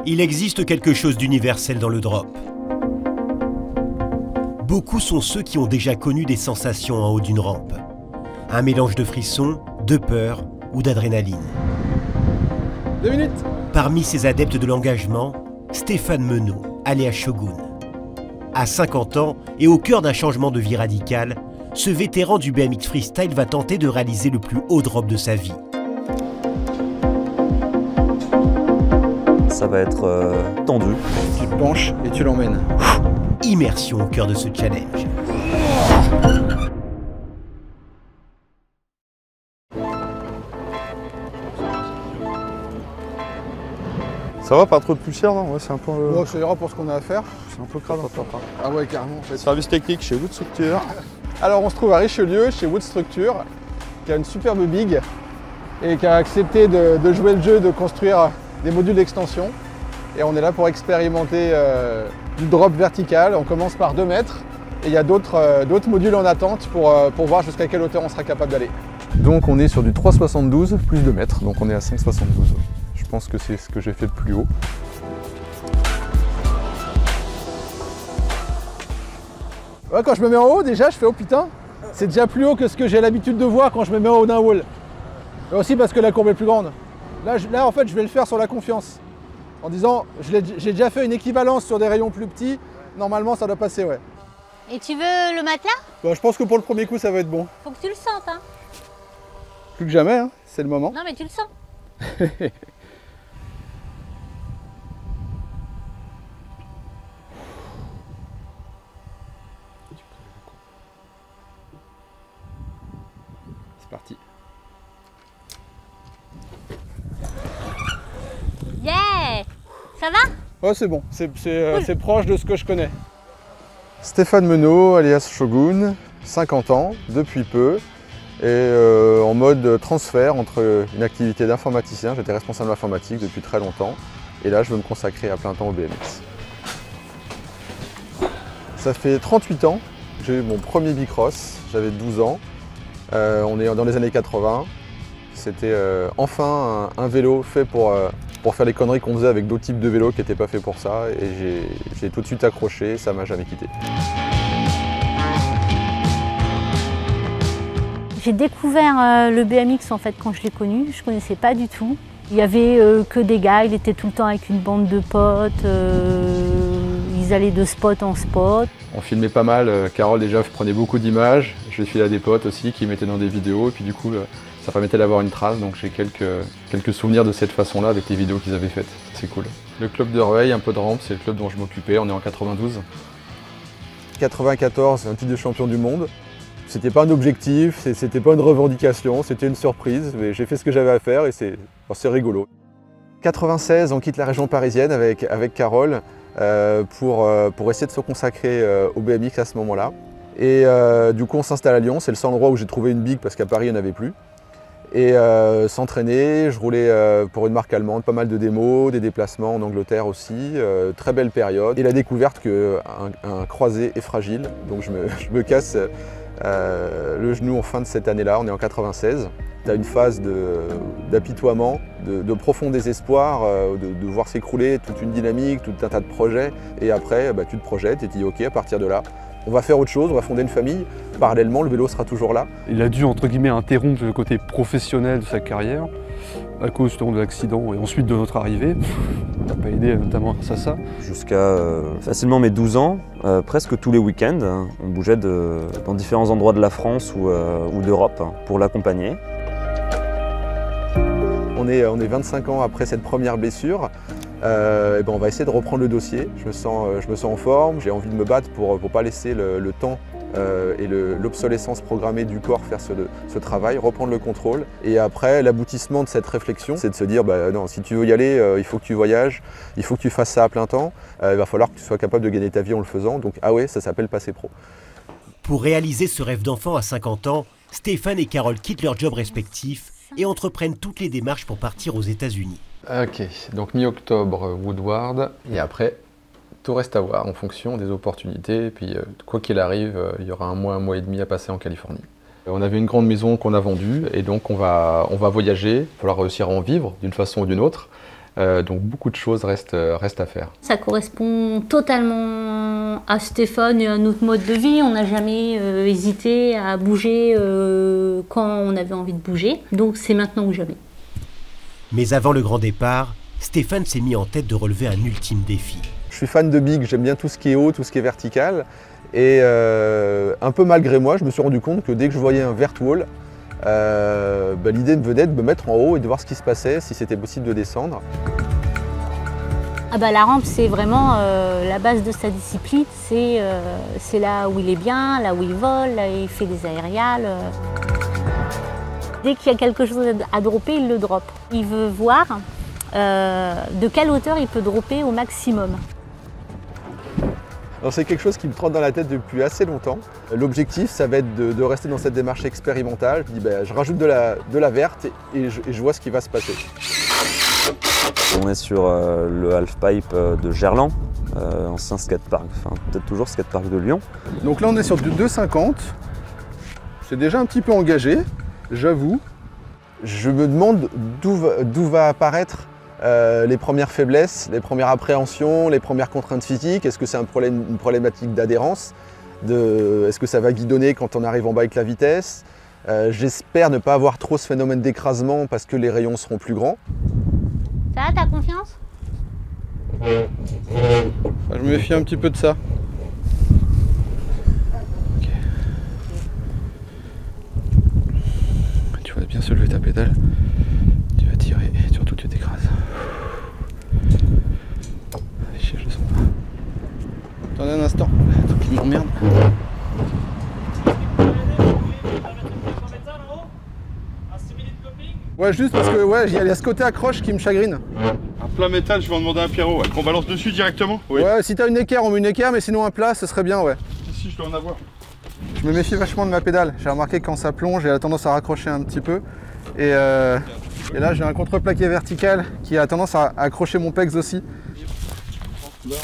Il existe quelque chose d'universel dans le drop. Beaucoup sont ceux qui ont déjà connu des sensations en haut d'une rampe. Un mélange de frissons, de peur ou d'adrénaline. 2 minutes. Parmi ces adeptes de l'engagement, Stéphane Menot, alias Shogun. À 50 ans et au cœur d'un changement de vie radical, ce vétéran du BMX freestyle va tenter de réaliser le plus haut drop de sa vie. Ça va être tendu. Tu te penches et tu l'emmènes. Immersion au cœur de ce challenge. Ça va, pas trop de poussière, non? Ouais, c'est un peu... Bon, ça ira pour ce qu'on a à faire. C'est un peu crade. Ah ouais, carrément. Service technique chez Wood Structure. Alors, on se trouve à Richelieu, chez Wood Structure, qui a une superbe big et qui a accepté de jouer le jeu, de construire des modules d'extension. Et on est là pour expérimenter du drop vertical. On commence par 2 mètres et il y a d'autres modules en attente pour voir jusqu'à quelle hauteur on sera capable d'aller. Donc on est sur du 3,72 plus 2 mètres, donc on est à 5,72. Je pense que c'est ce que j'ai fait de plus haut. Ouais, quand je me mets en haut, déjà, je fais oh putain, c'est déjà plus haut que ce que j'ai l'habitude de voir quand je me mets en haut d'un wall. Mais aussi parce que la courbe est plus grande. Là, en fait, je vais le faire sur la confiance. En disant, j'ai déjà fait une équivalence sur des rayons plus petits, normalement ça doit passer, ouais. Et tu veux le matelas? Bon, je pense que pour le premier coup, ça va être bon. Faut que tu le sentes, hein. Plus que jamais, hein, c'est le moment. Non, mais tu le sens. C'est parti. Yeah! Ça va? Ouais, c'est bon, c'est proche de ce que je connais. Stéphane Menot, alias Shogun, 50 ans, depuis peu, et en mode transfert entre une activité d'informaticien, j'étais responsable informatique depuis très longtemps, et là je veux me consacrer à plein temps au BMX. Ça fait 38 ans que j'ai eu mon premier bicross, j'avais 12 ans, on est dans les années 80, c'était enfin un vélo fait pour faire les conneries qu'on faisait avec d'autres types de vélos qui n'étaient pas faits pour ça, et j'ai tout de suite accroché, ça m'a jamais quitté. J'ai découvert le BMX en fait quand je l'ai connu, je ne connaissais pas du tout. Il n'y avait que des gars, il était tout le temps avec une bande de potes, ils allaient de spot en spot. On filmait pas mal, Carole déjà prenait beaucoup d'images, je l'ai filé à des potes aussi qui mettaient dans des vidéos, et puis du coup ça permettait d'avoir une trace, donc j'ai quelques souvenirs de cette façon-là avec les vidéos qu'ils avaient faites, c'est cool. Le club de Rueil, un peu de rampe, c'est le club dont je m'occupais, on est en 92. 94, un titre de champion du monde. C'était pas un objectif, c'était pas une revendication, c'était une surprise, mais j'ai fait ce que j'avais à faire et c'est rigolo. 96, on quitte la région parisienne avec Carole pour essayer de se consacrer au BMX à ce moment-là. Et du coup on s'installe à Lyon, c'est le seul endroit où j'ai trouvé une big parce qu'à Paris il n'y en avait plus. Et s'entraîner, je roulais pour une marque allemande, pas mal de démos, des déplacements en Angleterre aussi, très belle période. Et la découverte qu'un croisé est fragile, donc je me casse le genou en fin de cette année-là, on est en 96. Tu as une phase d'apitoiement, de profond désespoir, de voir s'écrouler toute une dynamique, tout un tas de projets. Et après, tu te projettes et tu dis ok, à partir de là, on va faire autre chose, on va fonder une famille. Parallèlement, le vélo sera toujours là. Il a dû, entre guillemets, interrompre le côté professionnel de sa carrière à cause justement de l'accident et ensuite de notre arrivée. On n'a pas aidé notamment grâce à ça. Jusqu'à facilement mes 12 ans, presque tous les week-ends, on bougeait dans différents endroits de la France ou d'Europe pour l'accompagner. On est 25 ans après cette première blessure. On va essayer de reprendre le dossier. Je me sens en forme, j'ai envie de me battre pour ne pas laisser le temps et l'obsolescence programmée du corps faire ce travail, reprendre le contrôle. Et après, l'aboutissement de cette réflexion, c'est de se dire non, si tu veux y aller, il faut que tu voyages, il faut que tu fasses ça à plein temps, il va falloir que tu sois capable de gagner ta vie en le faisant. Donc ah ouais, ça s'appelle passer pro. Pour réaliser ce rêve d'enfant à 50 ans, Stéphane et Carole quittent leurs jobs respectifs et entreprennent toutes les démarches pour partir aux États-Unis. Ok, donc mi-octobre, Woodward, et après, tout reste à voir en fonction des opportunités, et puis quoi qu'il arrive, il y aura un mois et demi à passer en Californie. On avait une grande maison qu'on a vendue, et donc on va voyager, il va falloir réussir à en vivre d'une façon ou d'une autre, Donc beaucoup de choses restent à faire. Ça correspond totalement à Stéphane et à notre mode de vie. On n'a jamais hésité à bouger quand on avait envie de bouger. Donc c'est maintenant ou jamais. Mais avant le grand départ, Stéphane s'est mis en tête de relever un ultime défi. Je suis fan de big, j'aime bien tout ce qui est haut, tout ce qui est vertical. Et un peu malgré moi, je me suis rendu compte que dès que je voyais un vert wall, l'idée me venait de me mettre en haut et de voir ce qui se passait, si c'était possible de descendre. Ah bah, la rampe, c'est vraiment la base de sa discipline. C'est là où il est bien, là où il vole, là où il fait des aériales. Dès qu'il y a quelque chose à dropper, il le drop. Il veut voir de quelle hauteur il peut dropper au maximum. C'est quelque chose qui me trotte dans la tête depuis assez longtemps. L'objectif, ça va être de rester dans cette démarche expérimentale. Je dis, je rajoute de la verte et je vois ce qui va se passer. On est sur le half-pipe de Gerland, ancien skatepark, enfin peut-être toujours skatepark de Lyon. Donc là, on est sur du 2,50. C'est déjà un petit peu engagé, j'avoue. Je me demande d'où va apparaître les premières faiblesses, les premières appréhensions, les premières contraintes physiques. Est-ce que c'est une problématique d'adhérence? Est-ce que ça va guidonner quand on arrive en bas avec la vitesse? J'espère ne pas avoir trop ce phénomène d'écrasement parce que les rayons seront plus grands. Ça va, t'as confiance? Je me méfie un petit peu de ça. Okay. Tu vas bien soulever ta pédale. Tu vas tirer et surtout tu t'écrases. Je le sens pas. Attendez un instant, un truc qui m'emmerde. Ouais, juste parce que il y a ce côté accroche qui me chagrine. Un plat métal, je vais en demander à Pierrot. Ouais. Qu'on balance dessus directement? Oui. Ouais, si t'as une équerre, on met une équerre, mais sinon un plat, ce serait bien, ouais. Si, je dois en avoir. Je me méfie vachement de ma pédale. J'ai remarqué que quand ça plonge, elle a tendance à raccrocher un petit peu. Et là, j'ai un contreplaqué vertical qui a tendance à accrocher mon pex aussi.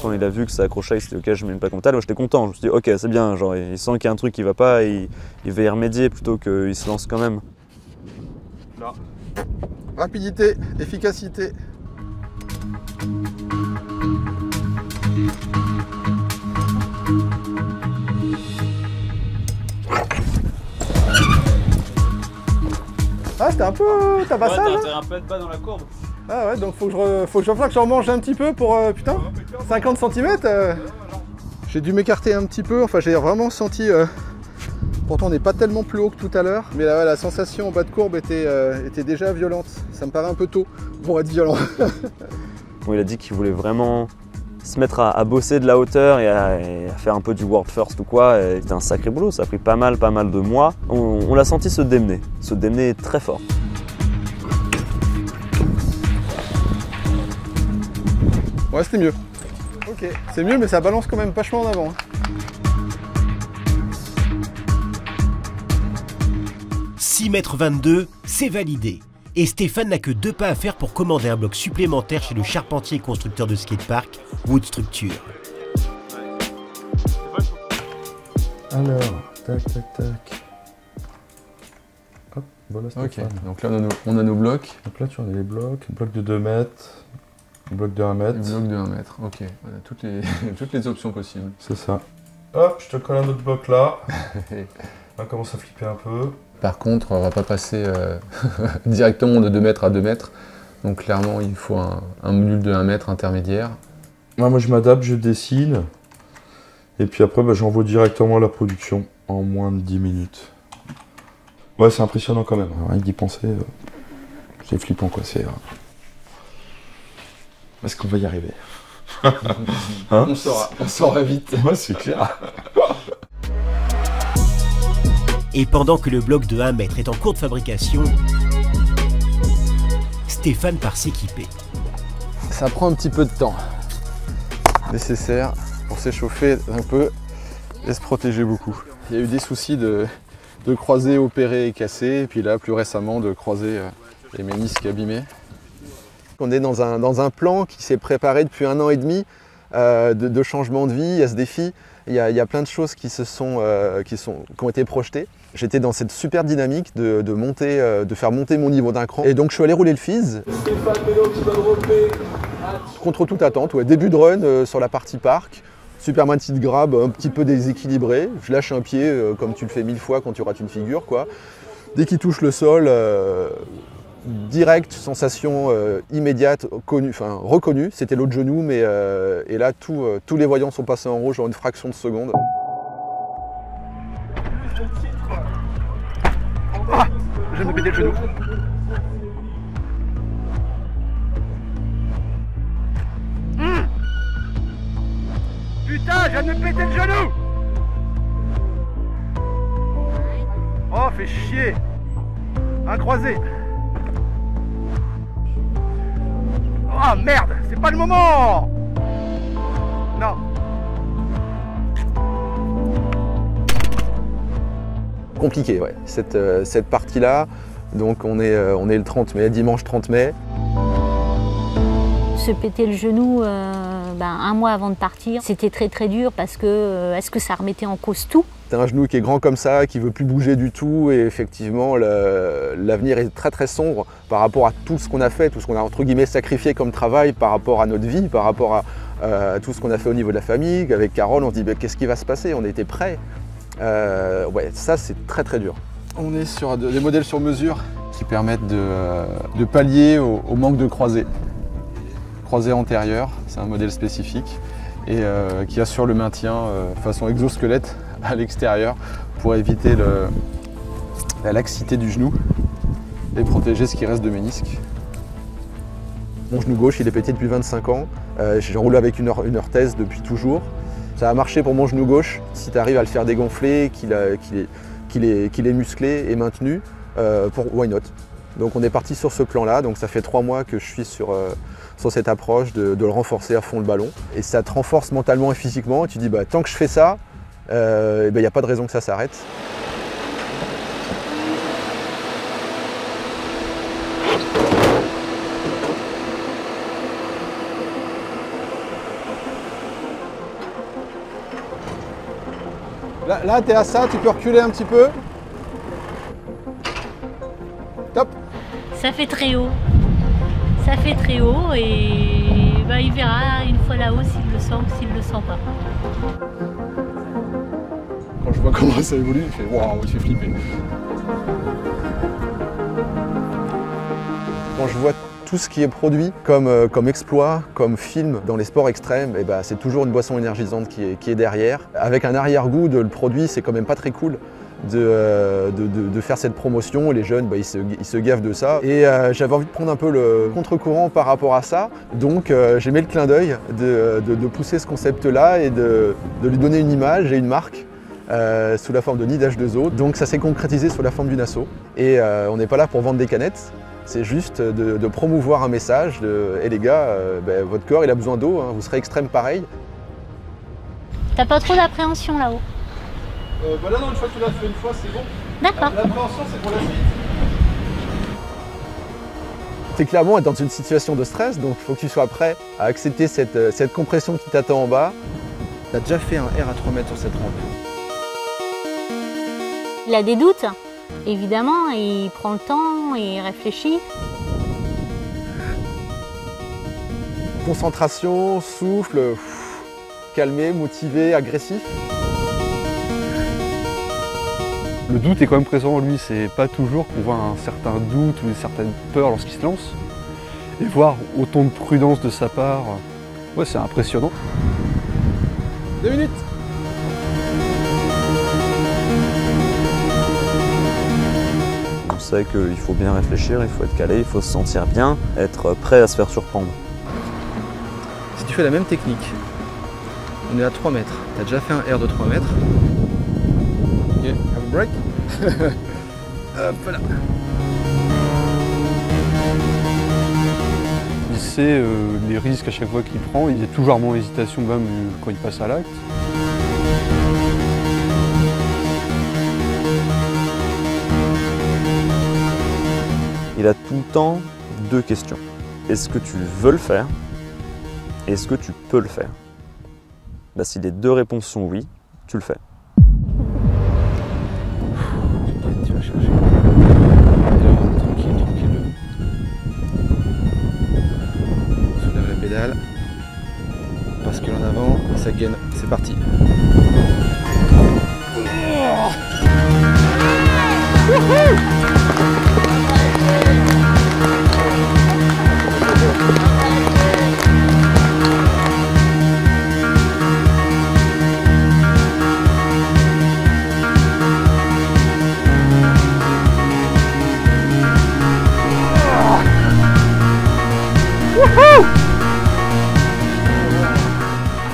Quand il a vu que ça accrochait, il s'est dit ok, je mets une plaque en métal, moi j'étais content. Je me suis dit ok, c'est bien, genre il sent qu'il y a un truc qui va pas, il va y remédier plutôt qu'il se lance quand même. Là. Rapidité, efficacité. Ah, c'était un peu tabassage. Ouais, t'es un peu bas dans la courbe. Ah ouais, donc faut que je remange un petit peu pour, putain, 50 cm. J'ai dû m'écarter un petit peu, enfin j'ai vraiment senti, pourtant on n'est pas tellement plus haut que tout à l'heure, mais là, la sensation en bas de courbe était déjà violente. Ça me paraît un peu tôt pour être violent. Bon, il a dit qu'il voulait vraiment se mettre à bosser de la hauteur et à faire un peu du world first ou quoi. C'était un sacré boulot, ça a pris pas mal de mois. On l'a senti se démener très fort. Ouais, c'était mieux. Ok, c'est mieux, mais ça balance quand même vachement en avant. 6,22 m, c'est validé. Et Stéphane n'a que 2 pas à faire pour commander un bloc supplémentaire chez le charpentier et constructeur de skatepark, Wood Structure. Alors, tac. Hop, voilà Stéphane. Ok, donc là on a nos blocs. Donc là tu as les blocs, bloc de 2 mètres, bloc de 1 mètre. Bloc de 1 mètre, ok. On a toutes les options possibles. C'est ça. Hop, je te colle un autre bloc là. On commence à flipper un peu. Par contre, on va pas passer directement de 2 mètres à 2 mètres. Donc clairement, il faut un module de 1 mètre intermédiaire. Ouais, moi je m'adapte, je dessine. Et puis après, j'envoie directement à la production en moins de 10 minutes. Ouais, c'est impressionnant quand même. Rien que d'y penser, c'est flippant quoi. Est-ce qu'on va y arriver? Hein, on saura vite. Ouais, c'est clair. Et pendant que le bloc de 1 mètre est en cours de fabrication, Stéphane part s'équiper. Ça prend un petit peu de temps nécessaire pour s'échauffer un peu et se protéger beaucoup. Il y a eu des soucis de croisés opérés et cassés, et puis là plus récemment de croisés les ménisques abîmés. On est dans un plan qui s'est préparé depuis 1 an et demi de changement de vie, il y a ce défi. Il y a plein de choses qui ont été projetées. J'étais dans cette super dynamique de faire monter mon niveau d'un cran. Et donc je suis allé rouler le FIS. Contre toute attente, ouais, début de run sur la partie parc. Super petite grab, un petit peu déséquilibré. Je lâche un pied comme tu le fais 1000 fois quand tu rates une figure, quoi. Dès qu'il touche le sol, direct, sensation immédiate, reconnue. C'était l'autre genou, mais et là tous les voyants sont passés en rouge en une fraction de seconde. Ah, je viens de me péter le genou. Putain, je viens de me péter le genou. Oh, fait chier. Un croisé. Oh merde, c'est pas le moment. Non. Compliqué, ouais. Cette partie-là, donc on est le 30 mai, dimanche 30 mai. Se péter le genou un mois avant de partir, c'était très dur parce que est-ce que ça remettait en cause tout? C'est un genou qui est grand comme ça, qui ne veut plus bouger du tout et effectivement l'avenir est très sombre par rapport à tout ce qu'on a fait, tout ce qu'on a entre guillemets sacrifié comme travail par rapport à notre vie, par rapport à tout ce qu'on a fait au niveau de la famille. Avec Carole, on se dit qu'est-ce qui va se passer? On était prêts. Ouais, ça c'est très dur. On est sur des modèles sur mesure qui permettent de pallier au manque de croisés. Croisée antérieure, c'est un modèle spécifique et qui assure le maintien façon exosquelette à l'extérieur pour éviter la laxité du genou et protéger ce qui reste de ménisque. Mon genou gauche, il est pété depuis 25 ans. J'ai roulé avec une orthèse depuis toujours. Ça a marché pour mon genou gauche. Si tu arrives à le faire dégonfler, qu'il est musclé et maintenu, why not? Donc on est parti sur ce plan-là. Donc ça fait 3 mois que je suis sur cette approche de le renforcer à fond le ballon. Et ça te renforce mentalement et physiquement. Et tu dis tant que je fais ça, il n'y a pas de raison que ça s'arrête. Là tu es à ça, tu peux reculer un petit peu. Top. Ça fait très haut. Ça fait très haut et il verra une fois là-haut s'il le sent ou s'il ne le sent pas. Quand je vois comment ça évolue, il fait waouh, il fait flipper. Quand je vois tout ce qui est produit comme exploit, comme film dans les sports extrêmes, c'est toujours une boisson énergisante qui est derrière. Avec un arrière-goût de le produit, c'est quand même pas très cool de faire cette promotion. Les jeunes, ils se gavent de ça. Et j'avais envie de prendre un peu le contre-courant par rapport à ça. Donc j'ai mis le clin d'œil de pousser ce concept-là et de lui donner une image et une marque. Sous la forme de nid d'H2O. Donc ça s'est concrétisé sous la forme d'une asso. Et on n'est pas là pour vendre des canettes, c'est juste de promouvoir un message et les gars, votre corps il a besoin d'eau, vous serez extrême pareil. T'as pas trop d'appréhension là-haut? Là non, une fois que tu l'as fait une fois, c'est bon. D'accord. L'appréhension c'est pour la suite. T'es clairement dans une situation de stress, donc il faut que tu sois prêt à accepter cette compression qui t'attend en bas. T'as déjà fait un R à 3 mètres sur cette rampe. Il a des doutes, évidemment, et il prend le temps, et il réfléchit. Concentration, souffle, calmé, motivé, agressif. Le doute est quand même présent en lui, c'est pas toujours qu'on voit un certain doute ou une certaine peur lorsqu'il se lance. Et voir autant de prudence de sa part, ouais, c'est impressionnant. 2 minutes. On sait qu'il faut bien réfléchir, il faut être calé, il faut se sentir bien, être prêt à se faire surprendre. Si tu fais la même technique, on est à 3 mètres, tu as déjà fait un R de 3 mètres. Ok, have a break. Hop là. Il sait les risques à chaque fois qu'il prend, il y a toujours moins d'hésitation même quand il passe à l'acte. Il a tout le temps 2 questions. Est-ce que tu veux le faire? Est-ce que tu peux le faire? Si les 2 réponses sont oui, tu le fais. bascule en avant, et ça gaine. C'est parti.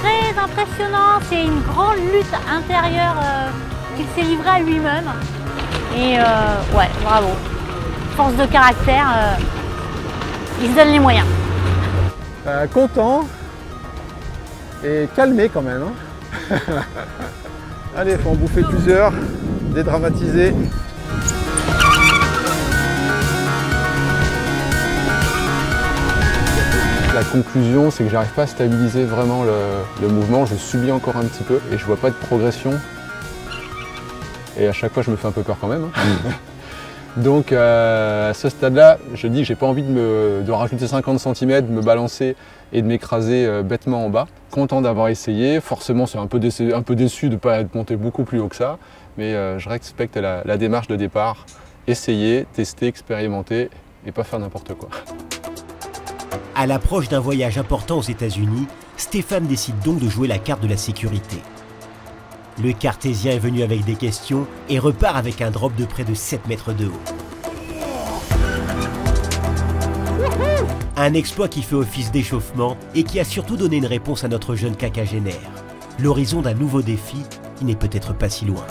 Très impressionnant, c'est une grande lutte intérieure qu'il s'est livrée à lui-même. Et ouais, bravo. Force de caractère, il se donne les moyens. Content et calmé quand même. Hein. Allez, faut en bouffer plusieurs, dédramatiser. La conclusion, c'est que j'arrive pas à stabiliser vraiment le mouvement, je subis encore un petit peu et je vois pas de progression. Et à chaque fois, je me fais un peu peur quand même. Hein. Donc à ce stade-là, je dis que j'ai pas envie de rajouter 50 cm, de me balancer et de m'écraser bêtement en bas. Content d'avoir essayé, forcément c'est un peu déçu de ne pas être monté beaucoup plus haut que ça, mais je respecte la démarche de départ. Essayer, tester, expérimenter et pas faire n'importe quoi. À l'approche d'un voyage important aux États-Unis, Stéphane décide donc de jouer la carte de la sécurité. Le cartésien est venu avec des questions et repart avec un drop de près de 7 mètres de haut. Un exploit qui fait office d'échauffement et qui a surtout donné une réponse à notre jeune quinquagénaire. L'horizon d'un nouveau défi qui n'est peut-être pas si loin.